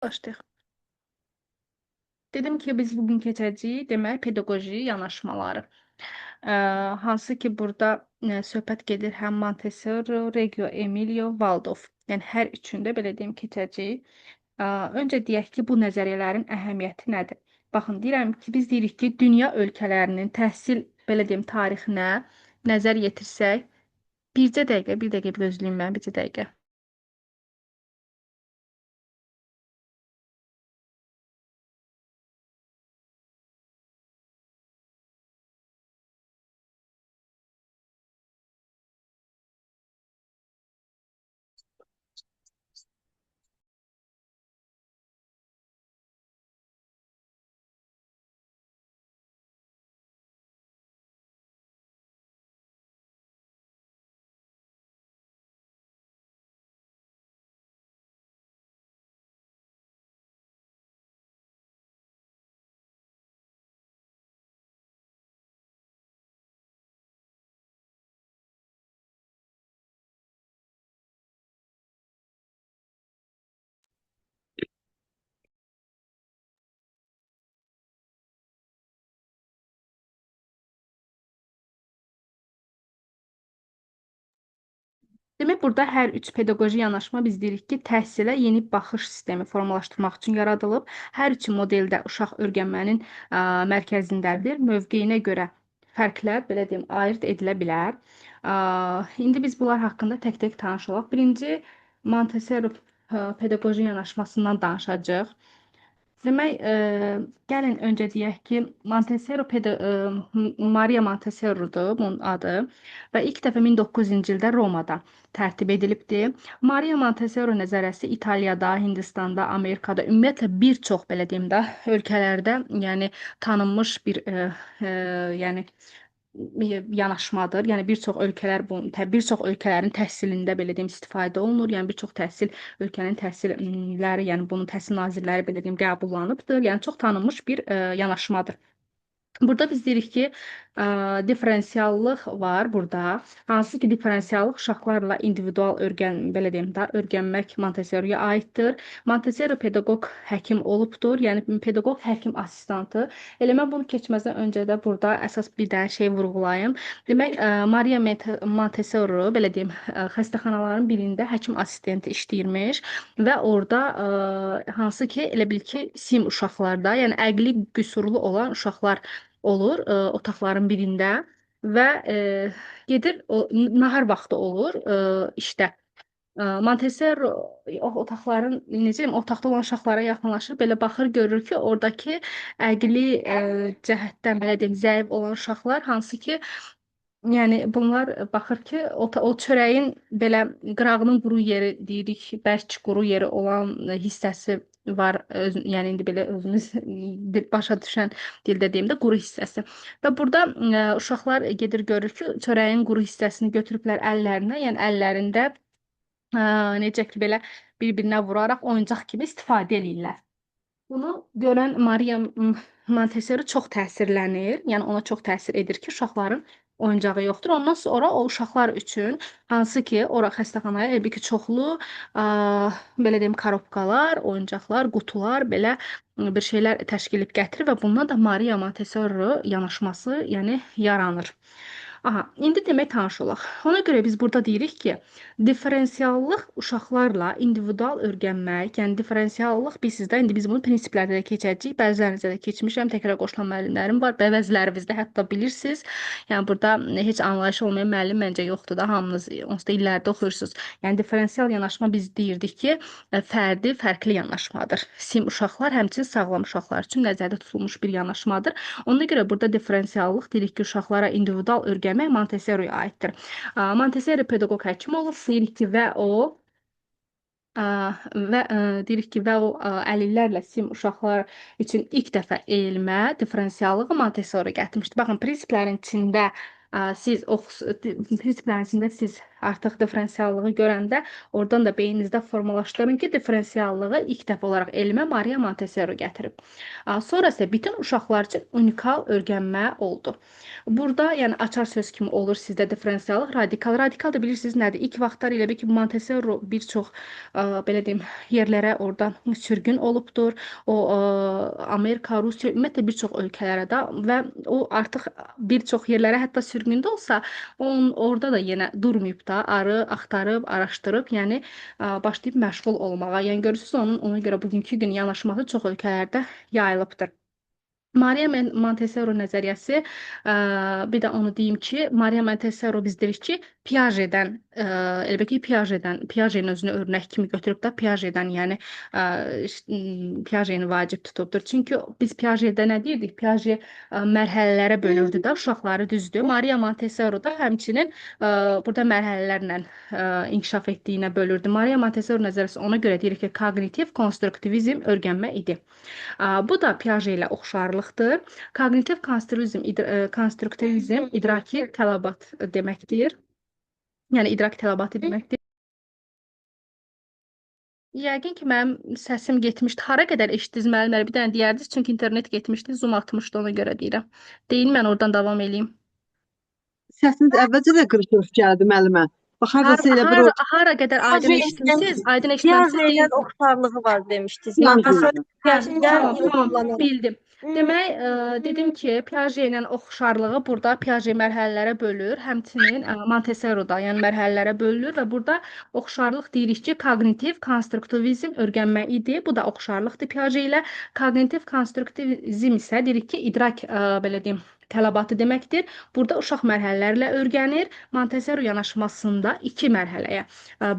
Başlayaq. Dedim ki, biz bugün keçəcəyik, demək, pedaqoji yanaşmaları. Ə, Hansı ki, burada söhbət gedir həm Montessori, Reggio Emilio, Waldorf. Yəni, hər üçündə, belə deyim, keçəcəyik. Öncə deyək ki, bu nəzəriyyələrin əhəmiyyəti nədir? Baxın, deyirəm ki, biz deyirik ki, dünya ölkələrinin təhsil, belə deyim, tarixinə nəzər yetirsək, bircə dəqiqə, bir dəqiqə gözləyin mən, bircə dəqiqə. Demək, burada hər üç pedaqoji yanaşma biz deyirik ki, təhsilə yeni baxış sistemi formalaşdırmaq üçün yaradılıb. Hər üç modeldə uşaq öyrənmənin mərkəzindədir. Mövqeyinə görə fərqlər, belə deyim, ayırd edilə bilər. İndi biz bunlar haqqında tək-tək tanış olaq. Birinci, Montessori pedaqoji yanaşmasından danışacağıq. Demək, gəlin öncə deyək ki, Maria Montessori'dur bunun adı və ilk dəfə 1900-ci ildə Romada tərtib edilibdir. Maria Montessori nəzəriyyəsi İtaliyada, Hindistanda, Amerikada, ümumiyyətlə bir çox belə deyim də ölkələrdə, yəni tanınmış bir yəni yanaşmadır. Yəni bir çox ölkələr bir çox ölkələrin təhsilində belə deyim istifadə olunur. Yəni bir çox təhsil ölkənin təhsilləri, yəni bunun təhsil nazirləri belə deyim qəbullanıbdır. Yəni çox tanınmış bir yanaşmadır. Burada biz deyirik ki, diferensiallıq var burada. Hansı ki, diferensiallıq uşaqlarla individual belə deyim də, öyrənmək Montessori'yə aiddir. Montessori pedaqoq həkim olubdur, yəni pedaqoq həkim assistantı. Elə mən bunu keçməzdən öncə də burada əsas bir dənə şey vurğulayım. Demək, Maria Montessori, belə deyim, xəstəxanaların birində həkim assistenti işləyirmiş və orada hansı ki, elə bil ki, sim uşaqlarda, yəni əqli qüsurlu olan uşaqlar olur otaqların birində və gedir nahar vaxtı olur işdə. Montessori o otaqların necə deyim, otaqda olan uşaqlara yaxınlaşır, belə baxır, görür ki, oradakı əqli cəhətdən belə deyim, zəif olan uşaqlar hansı ki, yəni bunlar baxır ki, o çörəyin belə qırağının quru yeri deyirik, bərk quru yeri olan hissəsi var. Yəni indi belə özümüz başa düşən dildə deyim də quru hissəsi. Və burada uşaqlar gedir görür ki, çörəyin quru hissəsini götürüblər əllərinə, yəni əllərində necə ki belə bir-birinə vuraraq oyuncaq kimi istifadə edirlər. Bunu görən Maria Montessori çox təsirlənir. Yəni ona çox təsir edir ki, uşaqların oyuncağı yoxdur. Ondan sonra o uşaqlar üçün hansı ki, ora xəstəxanaya elə ki, çoxlu belə deyim korobkalar, oyuncaqlar, qutular belə bir şeylər təşkil edib gətirir və bundan da Maria Montessori yanaşması, yəni yaranır. Aha, indi demək tanış olaq. Ona görə biz burada deyirik ki, diferensiallıq uşaqlarla individual öyrənmək, yəni diferensiallıq bilirsiz də, indi biz bunu prinsiplərdə də keçəcəyik, bəzilərinizdə də keçmişəm, təkrar qoşulan müəllimlərim var, bəzilərinizdə hətta bilirsiniz. Yəni burada heç anlayışı olmayan müəllim məncə yoxdur da, hamınız onsuz da illərdə oxuyursunuz. Yəni diferensial yanaşma biz deyirdik ki, fərdi, fərqli yanaşmadır. Sim uşaqlar həmçinin sağlam uşaqlar üçün nəzərdə tutulmuş bir yanaşmadır. Ona görə burada diferensiallıq deyirik ki, uşaqlara individual öyrənmək Montessori'yə aiddir. Montessori pedaqoq həkim olub, deyirik ki, və o deyirik ki, və o əlillərlə sim uşaqlar üçün ilk dəfə elmə diferensiallığı Montessori gətirmişdi. Baxın, prinsiplərin içində siz artıq differensiallığı görəndə oradan da beyninizdə formalaşdırın ki, differensiallığı ilk dəfə olaraq elmə Maria Montessori gətirib. Sonra isə bütün uşaqlar üçün unikal öyrənmə oldu. Burada yəni açar söz kimi olur sizdə differensiallıq, radikal. Radikal da bilirsiniz nədir? İlk vaxtlar elə bir ki, Montessori bir çox belə deyim yerlərə orada sürgün olubdur. O Amerika, Rusiya, ümumiyyətlə bir çox ölkələrə də və o artıq bir çox yerlərə hətta sürgündə olsa, onun orada da yenə durmayıb da, arı axtarıb, araşdırıb, yəni başlayıb məşğul olmağa. Yəni görürsüz ona görə bugünkü gün yanaşması çox ölkələrdə yayılıbdır. Maria Montessori nəzəriyyəsi, bir də onu deyim ki, Maria Montessori biz deyirik ki, Piagetdən, elə bil ki, Piagetin özünü örnək kimi götürüb də Piagetdən, yəni Piagetini vacib tutubdur. Çünki biz Piagetdə nə deyirdik? Piaget mərhələlərə bölürdü də uşaqları, düzdür. Maria Montessori da həmçinin burada mərhələlərlə inkişaf etdiyinə bölürdü. Maria Montessori nəzəriyyəsi ona görə deyirik ki, kognitiv konstruktivizm öyrənmə idi. Bu da Piaget ilə oxşarlıqdır. Kognitiv konstruktivizm idraki tələbat deməkdir. Yəni idrak tələbatı deməkdir. Yəqin ki, mənim səsim getmişdi. Hara qədər eşitdiniz müəllimlər? Bir dənə deyərdiniz, çünki internet getmişdi, Zoom atmışdı, ona görə deyirəm. Deyin, mən oradan davam eləyim. Səsiniz əvvəlcə də qırıq-qırıq gəldi müəllimə. Bax, hardasa elə bir Hara qədər aydın eşitmişsiniz? Aydın eşitməmisiniz? Piagetlə oxşarlığı var demişdiniz. Tamam, bildim. Demək, dedim ki, Piaget ilə oxşarlığı burada Piaget mərhələlərə bölür, həmçinin Montessori da, yəni mərhələlərə bölünür və burada oxşarlıq deyirik ki, kognitiv konstruktivizm öyrənmə idi. Bu da oxşarlıqdır Piaget ilə. Kognitiv konstruktivizm isə deyirik ki, idrak belə deyim, tələbatı deməkdir. Burada uşaq mərhələlərlə öyrənir. Montessori yanaşmasında iki mərhələyə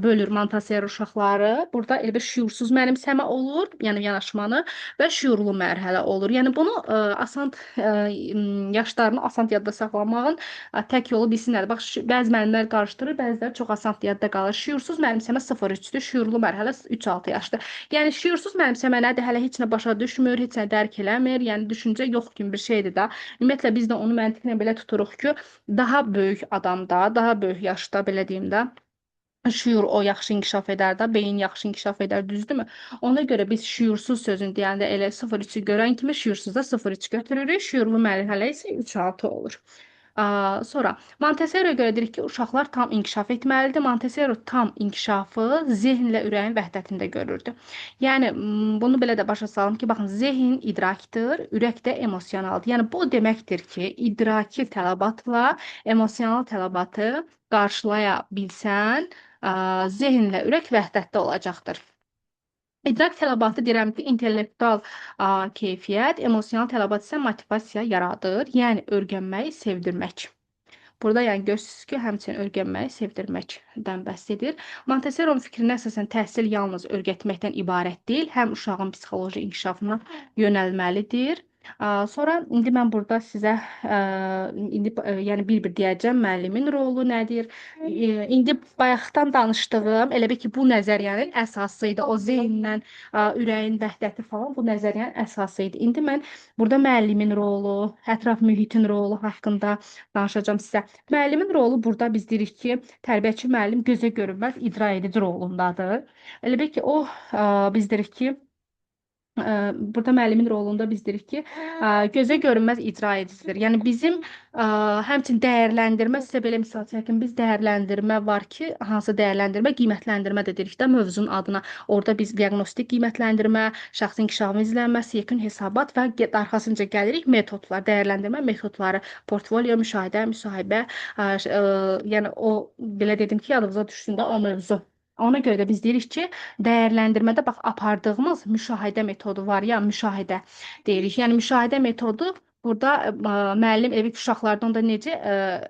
bölür Montessori uşaqları. Burada elə bir şüursuz mənimsəmə olur, yəni yanaşmanı və şüurlu mərhələ olur. Yəni bunu asan yaşlarını asan yadda saxlamağın tək yolu bilsinlər. Bax, bəzi müəllimlər qarışdırır, bəziləri çox asan yadda qalır. Şüursuz mənimsəmə 0-3-dür, şüurlu mərhələ 3-6 yaşdır. Yəni şüursuz mənimsəmə nədir? Hələ heç nə başa düşmür, heç nə dərk eləmir. Yəni düşüncə yox kimi bir şeydir də. Ümumiyyətlə biz də onu məntiqlə belə tuturuq ki, daha böyük adamda, daha böyük yaşda belə deyim də, şüur o yaxşı inkişaf edər də, beyin yaxşı inkişaf edər, düzdürmü? Ona görə biz şüursuz sözünü deyəndə elə 0-3-ü görən kimi şüursuzda 0-3 götürürük, şüurlu mərhələ isə 3-6 olur. Sonra Montessori'yə görə deyirik ki, uşaqlar tam inkişaf etməlidir. Montessori tam inkişafı zehnlə ürəyin vəhdətində görürdü. Yəni bunu belə də başa salım ki, baxın, zehin idrakdır, ürək də emosionaldır. Yəni bu deməkdir ki, idraki tələbatla emosional tələbatı qarşılaya bilsən, zehinlə ürək vəhdətdə olacaqdır. İdrak tələbatı deyirəm ki, intellektual keyfiyyət, emosional tələbat isə motivasiya yaradır, yəni öyrənməyi sevdirmək. Burada yəni görürsünüz ki, həmçinin öyrənməyi sevdirməkdən bəhs edir. Montessori'nin fikrinə əsasən təhsil yalnız öyrətməkdən ibarət deyil, həm uşağın psixoloji inkişafına yönəlməlidir. Sonra indi mən burada sizə yəni bir-bir deyəcəm müəllimin rolu nədir. İndi bayaqdan danışdığım elə bir ki, bu nəzəriyyənin əsası idi. O zehnlə ürəyin vəhdəti falan bu nəzəriyyənin əsası idi. İndi mən burada müəllimin rolu, ətraf mühitin rolu haqqında danışacağam sizə. Müəllimin rolu burada biz deyirik ki, tərbiyəçi müəllim gözə görünməz icra edici rolundadır. Elə bil ki, o biz deyirik ki, burada müəllimin rolunda biz deyirik ki, gözə görünməz icra edicidir. Yəni bizim həmçinin dəyərləndirmə, sizə belə misal çəkim, biz dəyərləndirmə var ki, hansı dəyərləndirmə, qiymətləndirmə də deyirik də mövzunun adına. Orada biz diaqnostik qiymətləndirmə, şəxsin inkişafının izlənməsi, yekun hesabat və arxasınca gəlirik metodlar, dəyərləndirmə metodları, portfolio, müşahidə, müsahibə, yəni o belə dedim ki, yadınıza düşsün də o mövzu. Ona görə də biz deyirik ki, dəyərləndirmədə bax apardığımız müşahidə metodu var ya, müşahidə deyirik. Yəni müşahidə metodu burada müəllim elə ki, uşaqlardan da necə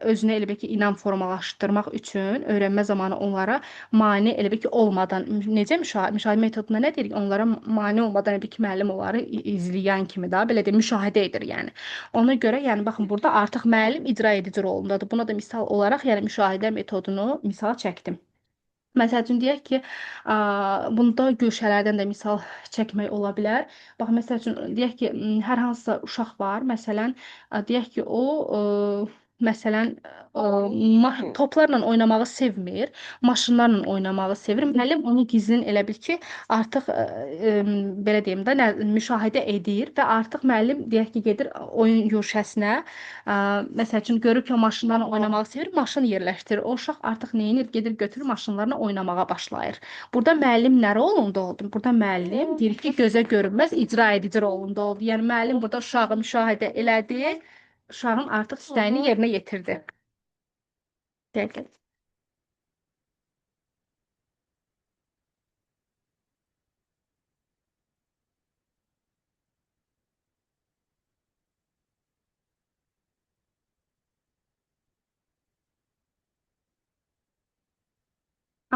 özünə elə ki, inam formalaşdırmaq üçün öyrənmə zamanı onlara mane elə ki, olmadan necə müşahidə metoduna nə deyirik? Onlara mane olmadan elə ki, müəllim onları izləyən kimi də belə də müşahidə edir yəni. Ona görə yəni baxın burada artıq müəllim icra edici rolundadır. Buna da misal olaraq yəni müşahidə metodunu misal çəkdim. Məsəl üçün deyək ki, bunda güşələrdən də misal çəkmək ola bilər. Bax, məsəl üçün deyək ki, hər hansısa uşaq var, məsələn, deyək ki, o Məsələn, toplarla oynamağı sevmir, maşınlarla oynamağı sevir. Müəllim onu gizlin elə bil ki, artıq belə deyim də, müşahidə edir və artıq müəllim deyək ki, gedir oyun yurşəsinə, məsəl üçün görür ki, o maşınlarla oynamağı sevir, maşın yerləşdirir. O uşaq artıq nə edir? Gedir götürür maşınlarla oynamağa başlayır. Burada müəllim nə rolunda oldu? Burada müəllim deyir ki, gözə görünməz icra edici rolunda oldu. Yəni müəllim burada uşağı müşahidə elədi. Uşağın artıq istəyini yerinə yetirdi. Dəqiq.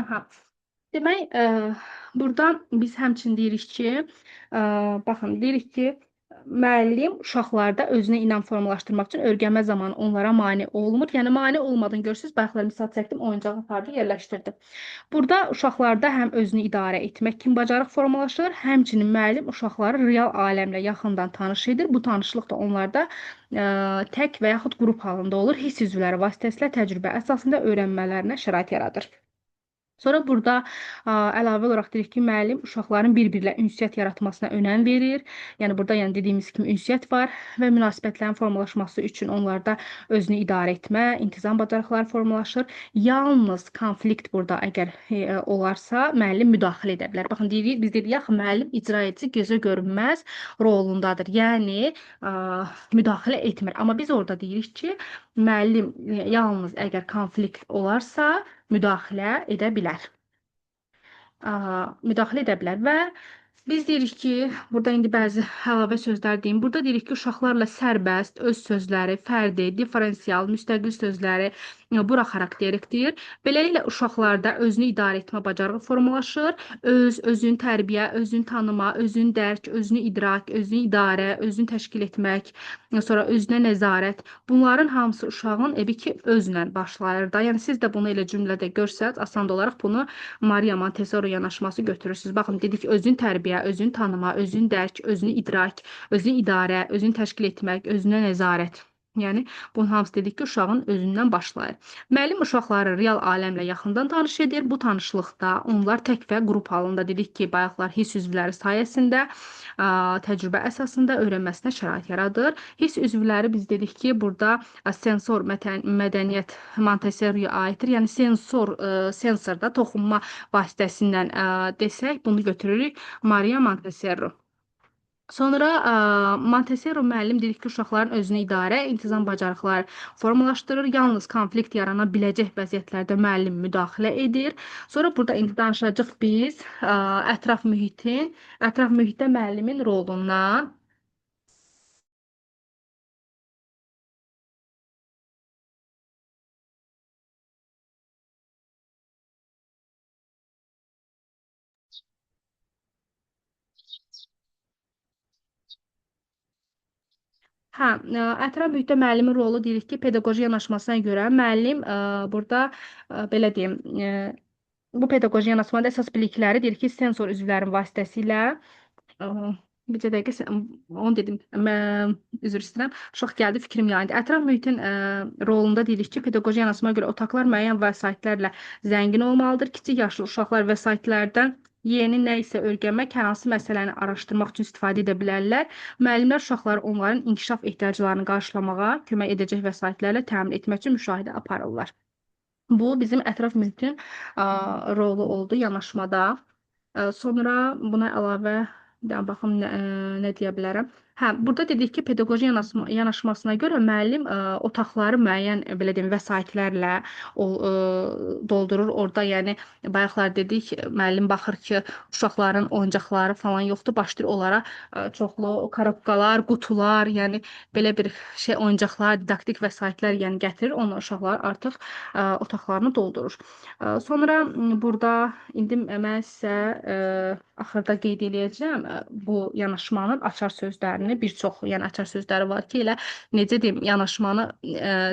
Aha. Demək, burada biz həmçinin deyirik ki, baxın, deyirik ki, müəllim uşaqlarda özünə inam formalaşdırmaq üçün öyrənmə zamanı onlara mane olmur. Yəni, mane olmadığını görürsünüz, bayaqlar misal çəkdim, oyuncağı apardı, yerləşdirdi. Burada uşaqlarda həm özünü idarə etmək kimi bacarıq formalaşır, həmçinin müəllim uşaqları real aləmlə yaxından tanış edir. Bu tanışlıq da onlarda tək və yaxud qrup halında olur. Hiss üzvləri vasitəsilə təcrübə əsasında öyrənmələrinə şərait yaradır. Sonra burada əlavə olaraq deyirik ki, müəllim uşaqların bir-birlə ünsiyyət yaratmasına önəm verir. Yəni burada dediyimiz kimi ünsiyyət var və münasibətlərin formalaşması üçün onlarda özünü idarə etmə, intizam bacarıqları formalaşır. Yalnız konflikt burada əgər olarsa, müəllim müdaxilə edə bilər. Baxın, biz dedik axı müəllim icra edici gözə görünməz rolundadır. Yəni müdaxilə etmir. Amma biz orada deyirik ki, müəllim yalnız əgər konflikt olarsa, müdaxilə edə bilər. Müdaxilə edə bilər və biz deyirik ki, burada indi bəzi əlavə sözlər deyim. Burada deyirik ki, uşaqlarla sərbəst, öz sözləri, fərdi, diferensial, müstəqil sözləri bura xarakterikdir. Beləliklə, uşaqlarda özünü idarə etmə bacarığı formalaşır. Özünü tərbiyə, özünü tanıma, özünü dərk, özünü idrak, özünü idarə, özünü təşkil etmək, sonra özünə nəzarət. Bunların hamısı uşağın ki, özlə başlayır da. Yəni, siz də bunu elə cümlədə görsəz, asan olaraq bunu Maria Montessori yanaşması götürürsünüz. Baxın, dedik özünü tərbiyə, özünü tanıma, özünü dərk, özünü idrak, özünü idarə, özünü təşkil etmək, özünə nəzarət. Yəni, bunun hamısı dedik ki, uşağın özündən başlayır. Müəllim uşaqları real aləmlə yaxından tanış edir. Bu tanışlıqda onlar tək və qrup halında dedik ki, bayaqlar hiss üzvləri sayəsində təcrübə əsasında öyrənməsinə şərait yaradır. Hiss üzvləri biz dedik ki, burada sensor mədəniyyət Montessoriyə aiddir. Yəni, sensorda toxunma vasitəsindən desək, bunu götürürük Maria Montessori. Sonra Montessori müəllim dedik ki, uşaqların özünü idarə, intizam bacarıqları formalaşdırır. Yalnız konflikt yarana biləcək vəziyyətlərdə müəllim müdaxilə edir. Sonra burada indi danışacağıq biz ətraf mühitdə müəllimin rolundan. Ətraf mühitdə müəllimin rolu deyirik ki, pedaqoji yanaşmasına görə müəllim burada belə deyim, bu pedaqoji yanaşmada əsas bilikləri deyirik ki, sensor üzvlərin vasitəsilə bircə dəqiqə onu dedim, üzr istəyirəm, uşaq gəldi, fikrim yayındı. Ətraf mühitin rolunda deyirik ki, pedaqoji yanaşmaya görə otaqlar müəyyən vəsaitlərlə zəngin olmalıdır. Kiçik yaşlı uşaqlar vəsaitlərdən yeni nə isə öyrənmək, hər hansı məsələni araşdırmaq üçün istifadə edə bilərlər. Müəllimlər uşaqları onların inkişaf ehtiyaclarını qarşılamağa kömək edəcək vəsaitlərlə təmin etmək üçün müşahidə aparırlar. Bu, bizim ətraf mühitin rolu oldu yanaşmada. Sonra buna əlavə, baxım, nə deyə bilərəm. Burada dedik ki, pedaqoji yanaşmasına görə müəllim otaqları müəyyən, belə deyim, vəsaitlərlə doldurur. Orada, yəni, bayaqlar dedik, müəllim baxır ki, uşaqların oyuncaqları falan yoxdur, başlayır onlara çoxlu korobkalar, qutular, yəni, belə bir oyuncaqlar, didaktik vəsaitlər, yəni, gətirir. Onlar uşaqlar artıq otaqlarını doldurur. Sonra burada indi mən sizə axırda qeyd edəcəm bu yanaşmanın açar sözlərini, bir çox, yəni açar sözləri var ki, elə necə deyim, yanaşmanı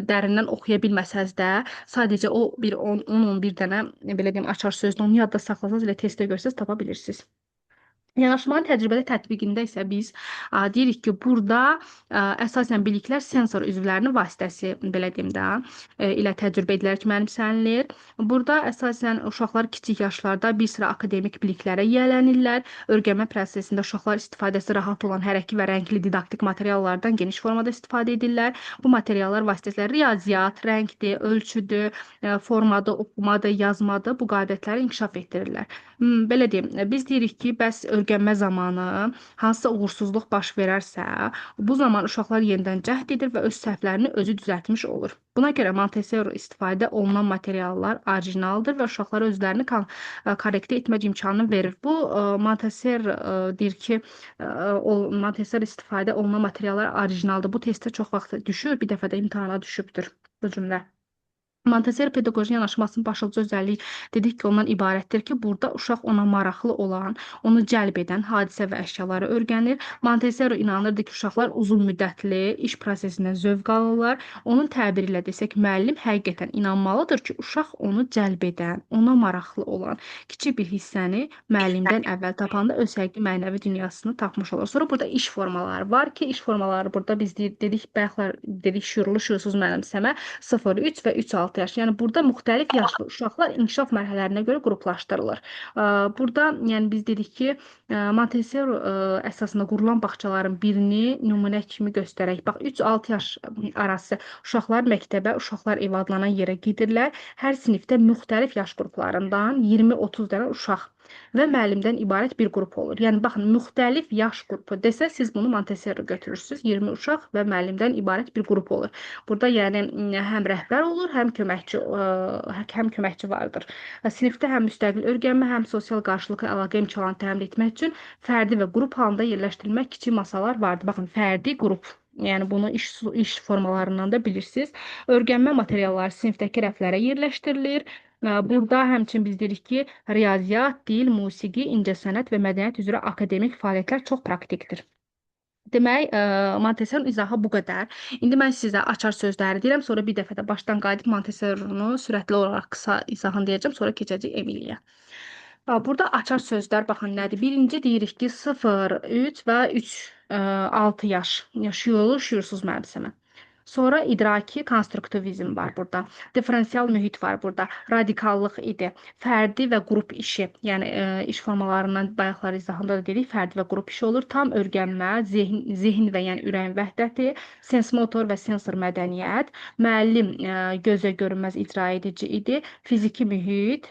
dərindən oxuya bilməsəz də, sadəcə o bir 10-11 dənə belə deyim açar sözünü onu yadda saxlasanız, elə testdə görsəz tapa bilirsiniz. Yanaşmanın təcrübədə tətbiqində isə biz deyirik ki, burada əsasən biliklər sensor üzvlərinin vasitəsilə belə deyim də, ilə təcrübə edilərək mənimsənilir. Burada əsasən uşaqlar kiçik yaşlarda bir sıra akademik biliklərə yiyələnirlər. Öyrənmə prosesində uşaqlar istifadəsi rahat olan hərəkli və rəngli didaktik materiallardan geniş formada istifadə edirlər. Bu materiallar vasitəsilə riyaziyyat, rəngdir, ölçüdür, formadır, oxumadır, yazmadır, bu qabiliyyətləri inkişaf etdirirlər. Belə deyim, biz deyirik ki, bəs öyrənmə zamanı hansısa uğursuzluq baş verərsə, bu zaman uşaqlar yenidən cəhd edir və öz səhvlərini özü düzəltmiş olur. Buna görə Montessori istifadə olunan materiallar orijinaldır və uşaqlara özlərini korrektə etmək imkanını verir. Bu Montessori deyir ki, Montessori istifadə olunan materiallar orijinaldır. Bu testdə çox vaxt düşür, bir dəfə də imtahana düşübdür bu cümlə. Montessori pedaqoji yanaşmasının başlıca özelliği dedik ki, ondan ibarətdir ki, burada uşaq ona maraqlı olan, onu cəlb edən hadisə və əşyaları öyrənir. Montessori inanırdı ki, uşaqlar uzun müddətli iş prosesindən zövq alırlar. Onun təbiri ilə desək, müəllim həqiqətən inanmalıdır ki, uşaq onu cəlb edən, ona maraqlı olan kiçik bir hissəni müəllimdən əvvəl tapanda öz həqiqi mənəvi dünyasını tapmış olur. Sonra burada iş formaları var ki, iş formaları burada biz dedik, bayaqlar dedik şuurlu, şuursuz mənimsəmə 0-3 və 3-6 yaş. Yəni burada müxtəlif yaşlı uşaqlar inkişaf mərhələlərinə görə qruplaşdırılır. Burada yəni biz dedik ki, Montessori əsasında qurulan bağçaların birini nümunə kimi göstərək. Bax 3-6 yaş arası uşaqlar məktəbə, uşaqlar ev adlanan yerə gedirlər. Hər sinifdə müxtəlif yaş qruplarından 20-30 dənə uşaq və müəllimdən ibarət bir qrup olur. Yəni baxın, müxtəlif yaş qrupu desə, siz bunu Montessori götürürsünüz. 20 uşaq və müəllimdən ibarət bir qrup olur. Burada yəni həm rəhbər olur, həm köməkçi vardır. Sinifdə həm müstəqil öyrənmə, həm sosial qarşılıqlı əlaqə imkanlarını təmin etmək üçün fərdi və qrup halında yerləşdirilmək kiçik masalar vardır. Baxın, fərdi qrup. Yəni bunu iş formalarından da bilirsiniz. Öyrənmə materialları sinifdəki rəflərə yerləşdirilir. Burada həmçinin biz deyirik ki, riyaziyyat, dil, musiqi, incəsənət və mədəniyyət üzrə akademik fəaliyyətlər çox praktikdir. Demək, Montessori izahı bu qədər. İndi mən sizə açar sözləri deyirəm, sonra bir dəfə də başdan qayıdıb Montessorunu sürətli olaraq qısa izahını deyəcəm, sonra keçəcək Emiliyə. Burada açar sözlər baxın nədir? Birinci deyirik ki, 0, 3 və 6 yaş. Şüurlu, şüursuz mənimsəmə. Sonra idraki konstruktivizm var burada. Diferensial mühit var burada. Radikallıq idi. Fərdi və qrup işi. Yəni iş formalarından bayaqlar izahında da dedik, fərdi və qrup işi olur. Tam öyrənmə, zehin və yəni ürəyin vəhdəti, sensmotor və sensor mədəniyyət, müəllim gözə görünməz icra edici idi. Fiziki mühit,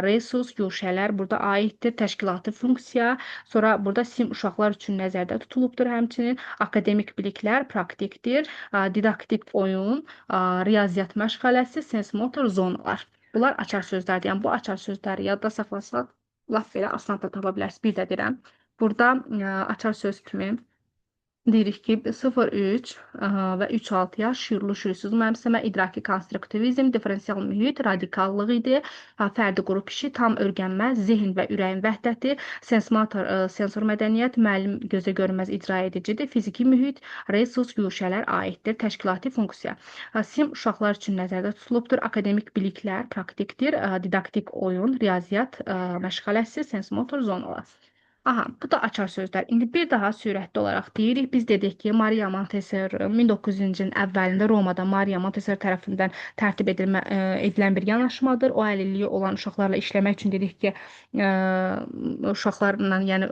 resurs, güşələr burada aiddir. Təşkilati funksiya. Sonra burada sim uşaqlar üçün nəzərdə tutulubdur həmçinin. Akademik biliklər praktikdir. Didaktik oyun, riyaziyyat məşğələsi, sensmotor zonalar. Bunlar açar sözlərdir. Yəni bu açar sözləri yadda saxlasaq, laf belə asan da tapa bilərsiniz. Bir də deyirəm. Burada açar söz kimi deyirik ki, 0-3 və 3-6 yaş şüurlu, şüursuz mənimsəmə, idraki konstruktivizm, diferensial mühit, radikallıq idi, fərdi qrup işi, tam öyrənmə, zehin və ürəyin vəhdəti, sensor mədəniyyət, müəllim gözə görünməz icra edicidir, fiziki mühit, resurs, güşələr aiddir, təşkilati funksiya. Sim uşaqlar üçün nəzərdə tutulubdur, akademik biliklər praktikdir, didaktik oyun, riyaziyyat məşğələsi, sensmotor zonalar. Aha, bu da açar sözlər. İndi bir daha sürətli olaraq deyirik. Biz dedik ki, Maria Montessori 1900-cü ilin əvvəlində Romada Maria Montessori tərəfindən tərtib edilən bir yanaşmadır. O əlilliyi olan uşaqlarla işləmək üçün dedik ki, uşaqlarla, yəni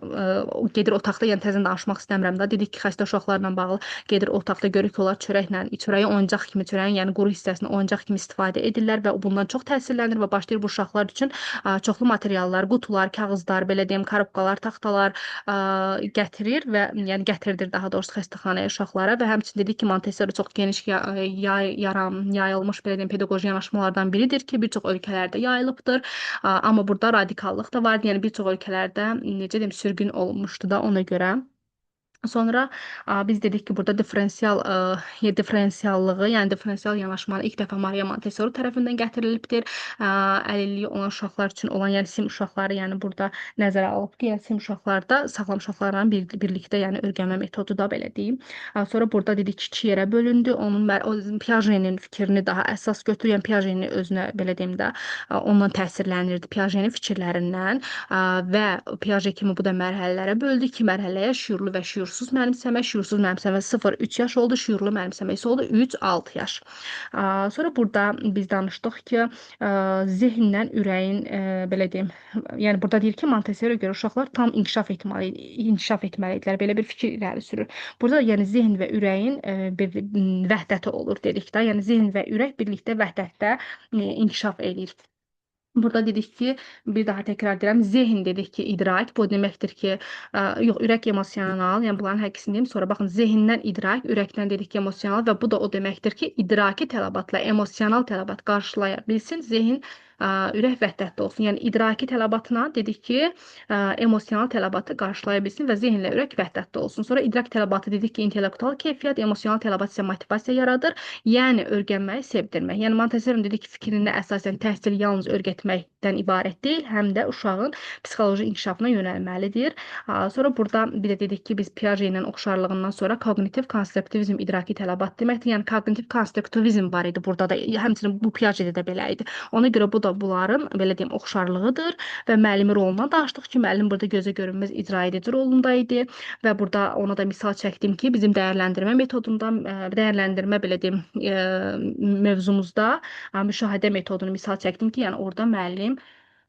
gedir otaqda, yəni təzən danışmaq istəmirəm da. Dedik ki, xəstə uşaqlarla bağlı gedir otaqda görür ki, onlar çörəyi oyuncaq kimi, çörəyin yəni quru hissəsini oyuncaq kimi istifadə edirlər və bundan çox təsirlənir və başlayır bu uşaqlar üçün çoxlu materiallar, qutular, kağızlar, belə deyim, korobkalar, taxtalar gətirir və yəni gətirdir daha doğrusu xəstəxanaya uşaqlara və həmçinin dedik ki, Montessori çox geniş yayılmış belə deyim pedaqoji yanaşmalardan biridir ki, bir çox ölkələrdə yayılıbdır. Amma burada radikallıq da var. Yəni bir çox ölkələrdə necə deyim sürgün olunmuşdu da ona görə. Sonra biz dedik ki burada diferensiallığı, yəni diferensial yanaşmanı ilk dəfə Maria Montessori tərəfindən gətirilibdir. Əlilliyi olan uşaqlar üçün olan, yəni sim uşaqları, yəni burada nəzərə alıb ki, yəni sim uşaqlarda sağlam uşaqlarla birlikdə, yəni öyrənmə metodu da belə deyim. Sonra burada dedik ki, 2 yerə bölündü. O Piaget'in fikrini daha əsas götürür, yəni Piaget'in özünə belə deyim də, ondan təsirlənirdi, Piaget'in fikirlərindən və Piaget kimi bu da mərhələlərə böldü. 2 mərhələyə şüurlu və şüursuz mənimsəmə, şüursuz mənimsəmə 0-3 yaş oldu, şüurlu mənimsəmə isə oldu 3-6 yaş. Sonra burada biz danışdıq ki, zehnlə ürəyin belə deyim, yəni burada deyir ki, Montessori görə uşaqlar tam inkişaf etməlidirlər. Belə bir fikir irəli sürür. Burada yəni zehn və ürəyin bir vəhdəti olur dedik də. Yəni zehn və ürək birlikdə vəhdətdə inkişaf edir. Burada dedik ki, bir daha təkrar edirəm, zehin dedik ki, idrak, bu deməkdir ki, yox, ürək emosional, yəni bunların hər ikisini deyim, sonra baxın, zehindən idrak, ürəkdən dedik ki, emosional və bu da o deməkdir ki, idraki tələbatla emosional tələbat qarşılaya bilsin, zehin ürək vəhdətdə olsun. Yəni idraki tələbatına dedik ki, emosional tələbatı qarşılaya bilsin və zehinlə ürək vəhdətdə olsun. Sonra idrak tələbatı dedik ki, intellektual keyfiyyət, emosional tələbat isə motivasiya yaradır. Yəni öyrənməyi sevdirmək. Yəni Montessori dedik ki, fikrində əsasən təhsil yalnız öyrətməkdən ibarət deyil, həm də uşağın psixoloji inkişafına yönəlməlidir. Sonra burada bir də dedik ki, biz Piaget ilə oxşarlığından sonra kognitiv konstruktivizm idraki tələbat deməkdir. Yəni kognitiv konstruktivizm var idi burada da. Həmçinin bu Piagetdə də belə idi. Ona görə bu da bunların belə deyim oxşarlığıdır və müəllimi rolundan danışdıq ki, müəllim burada gözə görünməz icra edici rolunda idi və burada ona da misal çəkdim ki, bizim dəyərləndirmə metodunda, dəyərləndirmə belə deyim mövzumuzda müşahidə metodunu misal çəkdim ki, yəni orada müəllim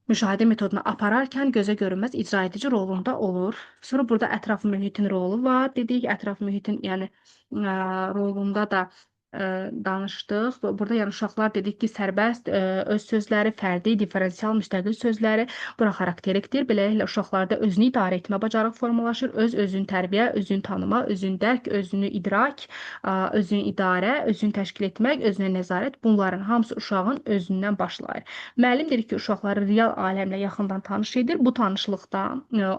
müşahidə metodunu apararkən gözə görünməz icra edici rolunda olur. Sonra burada ətraf mühitin rolu var. Dedik, ətraf mühitin yəni rolunda da danışdıq. Burada yəni uşaqlar dedik ki, sərbəst öz sözləri, fərdi, diferensial, müstəqil sözləri bura xarakterikdir. Beləliklə uşaqlarda özünü idarə etmə bacarığı formalaşır. Özünü tərbiyə, özünü tanıma, özünü dərk, özünü idrak, özünü idarə, özünü təşkil etmək, özünə nəzarət, bunların hamısı uşağın özündən başlayır. Müəllim deyir ki, uşaqları real aləmlə yaxından tanış edir. Bu tanışlıqda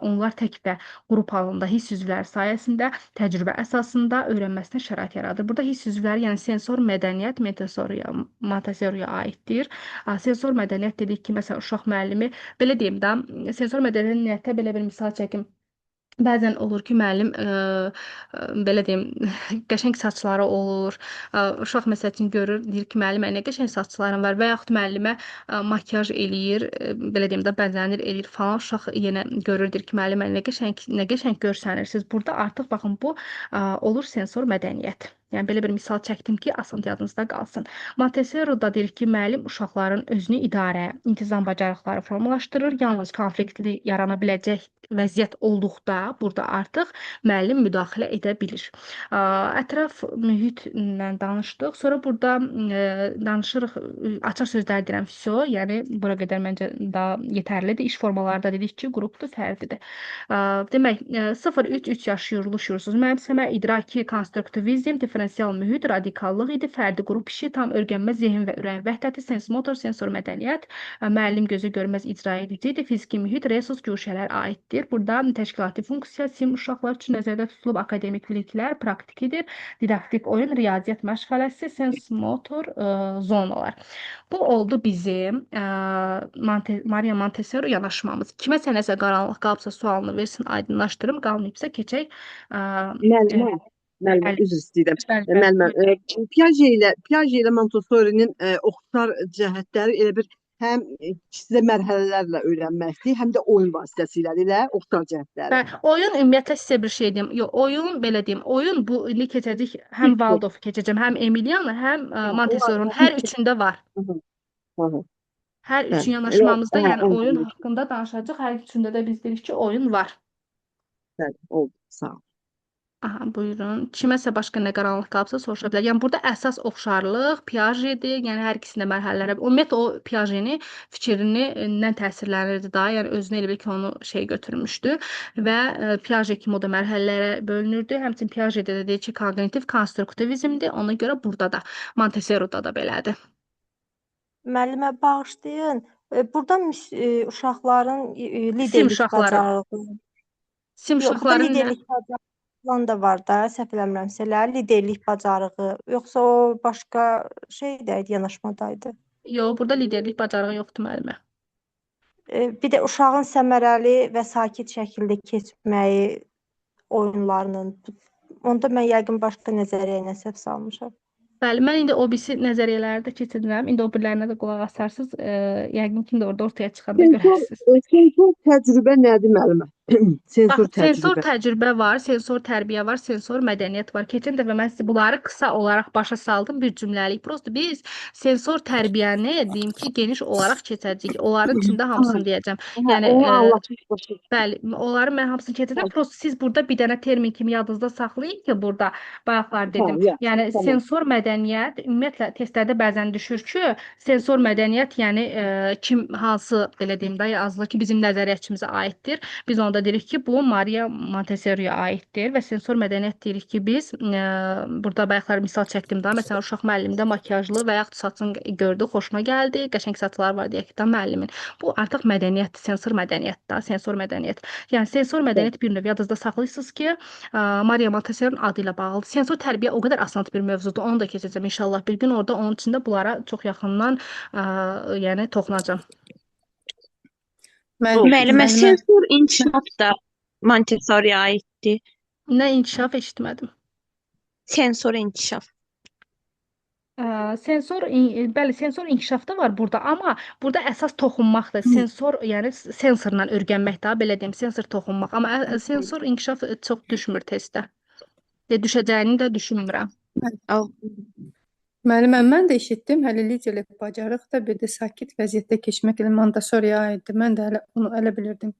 onlar tək və qrup halında hiss üzvləri sayəsində təcrübə əsasında öyrənməsinə şərait yaradır. Burada hiss üzvləri, yəni sensor mədəniyyət Montessoriyə aiddir. Sensor mədəniyyət dedik ki, məsələn, uşaq müəllimi, belə deyim də, sensor mədəniyyətə belə bir misal çəkim. Bəzən olur ki, müəllim belə deyim, qəşəng saçları olur. Uşaq məsəl üçün görür, deyir ki, müəllimə nə qəşəng saçların var və yaxud müəllimə makyaj eləyir, belə deyim də bəzənir eləyir falan. Uşaq yenə görür, deyir ki, müəllimə nə qəşəng görsənirsiniz. Burada artıq baxın bu olur sensor mədəniyyət. Yəni belə bir misal çəkdim ki, asan yadınızda qalsın. Montessori da deyir ki, müəllim uşaqların özünü idarə, intizam bacarıqları formalaşdırır. Yalnız konfliktli yarana biləcək vəziyyət olduqda burada artıq müəllim müdaxilə edə bilir. Ətraf mühitlə danışdıq. Sonra burada danışırıq, açıq sözlər deyirəm, FSO, yəni bura qədər məncə daha yetərlidir. İş formaları da dedik ki, qrupdur, fərdidir. Demək, 0-3 yaş şüurlu, şüursuz mənimsəmə, idraki konstruktivizm, diferensial mühit, radikallıq idi, fərdi qrup işi, tam öyrənmə, zehin və ürəyin vəhdəti, sens-motor, sensor mədəniyyət, müəllim gözə görməz icra edicidir, fiziki mühit, resurs güşələr aiddir. Burada təşkilati funksiya, sim uşaqlar üçün nəzərdə tutulub, akademik biliklər, praktikidir, didaktik oyun, riyaziyyat məşğələsi, sens-motor zonalar. Bu oldu bizim Maria Montessori yanaşmamız. Kiməsə nəsə qaranlıq qalıbsa sualını versin, aydınlaşdırım, qalmayıbsa keçək. Müəllimə, üzr istəyirəm. Bəli, Müəllimə, Piaget ilə Montessorinin oxşar cəhətləri elə bir həm sizə mərhələlərlə öyrənməkdir, həm də oyun vasitəsilə elə oxşar cəhətləri. Oyun ümumiyyətlə sizə bir şey deyim. Yox, oyun belə deyim. Oyun bu ili keçəcək. Həm Waldorf keçəcəm, həm Emiliana, həm Montessori'nin hər üçündə var. Hər üçün yanaşmamızda, yəni oyun haqqında danışacaq. Hər üçündə də biz deyirik ki, oyun var. Bəli, oldu. Sağ ol. Aha, buyurun. Kiməsə başqa nə qaranlıq qalıbsa soruşa bilər. Yəni burada əsas oxşarlıq Piagetdir. Yəni hər ikisində mərhələlərə. Ümumiyyətlə o Piaget'in fikrinindən təsirlənirdi daha. Yəni özünə elə bil ki, onu şey götürmüşdü və Piaget kimi o da mərhələlərə bölünürdü. Həmçinin Piaget'də də deyir ki, kognitiv konstruktivizmdir. Ona görə burada da Montessori'da da belədir. Müəllimə bağışlayın. Burada uşaqların Sim liderlik uşaqları. bacarığı. Sim Yox, burada uşaqların liderlik bacarığı. falan da var da, səhv eləmirəmsə, liderlik bacarığı, yoxsa o başqa şeydəydi, yanaşmadaydı. Yox, burada liderlik bacarığı yoxdur müəllimə. Bir də uşağın səmərəli və sakit şəkildə keçməyi oyunlarının, onda mən yəqin başqa nəzəriyyə ilə səhv salmışam. Bəli, mən indi o birisi nəzəriyyələri də keçirdirəm. İndi o birilərinə də qulaq asarsınız. Yəqin ki, də orada ortaya çıxanda görərsiniz. Sensor təcrübə nədir müəllimə? Sensor Bax, sensor təcrübə. təcrübə var, sensor tərbiyə var, sensor mədəniyyət var. Keçən dəfə mən sizə bunları qısa olaraq başa saldım bir cümləlik. Prosta biz sensor tərbiyəni deyim ki, geniş olaraq keçəcəyik. Onların içində hamısını deyəcəm. Yəni Onu anlaşılır. bəli, onları mən hamısını keçəcəm. Prosta siz burada bir dənə termin kimi yadınızda saxlayın ki, burada bayaqlar dedim. Yəni Tamam. sensor mədəniyyət ümumiyyətlə testlərdə bəzən düşür ki, sensor mədəniyyət yəni kim hansı belə deyim də yazılır ki, bizim nəzəriyyətçimizə aiddir. Biz onda deyirik ki, bu Maria Montessori'yə aiddir və sensor mədəniyyət deyirik ki, biz burada bayaqlar misal çəkdim də, məsələn, uşaq müəllimdə makiyajlı və yaxud saçını gördü, xoşuna gəldi, qəşəng saçları var deyək ki, də müəllimin. Bu artıq mədəniyyətdir, sensor mədəniyyət də, sensor mədəniyyət. Yəni sensor mədəniyyət bir növ yadınızda saxlayırsınız ki, Maria Montessori'nin adı ilə bağlıdır. Sensor tərbiyə o qədər asan bir mövzudur, onu da keçəcəm inşallah bir gün orada onun içində bunlara çox yaxından yəni toxunacağam. Müəllimə, sensor inkişaf da Montessori'yə aiddir. Nə inkişaf eşitmədim. Sensor inkişaf. Bəli, sensor inkişaf da var burada, amma burada əsas toxunmaqdır. Sensor, yəni sensorla öyrənmək də, belə deyim, sensor toxunmaq. Amma sensor inkişaf çox düşmür testdə. Düşəcəyini də düşünmürəm. Müəllimə, mən də eşitdim, hələ liderlik bacarıq da, bir də sakit vəziyyətdə keçmək elə Montessori'yə aiddir. Mən də hələ onu elə bilirdim.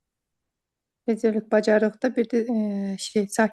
Liderlik bacarıq da, bir də sakit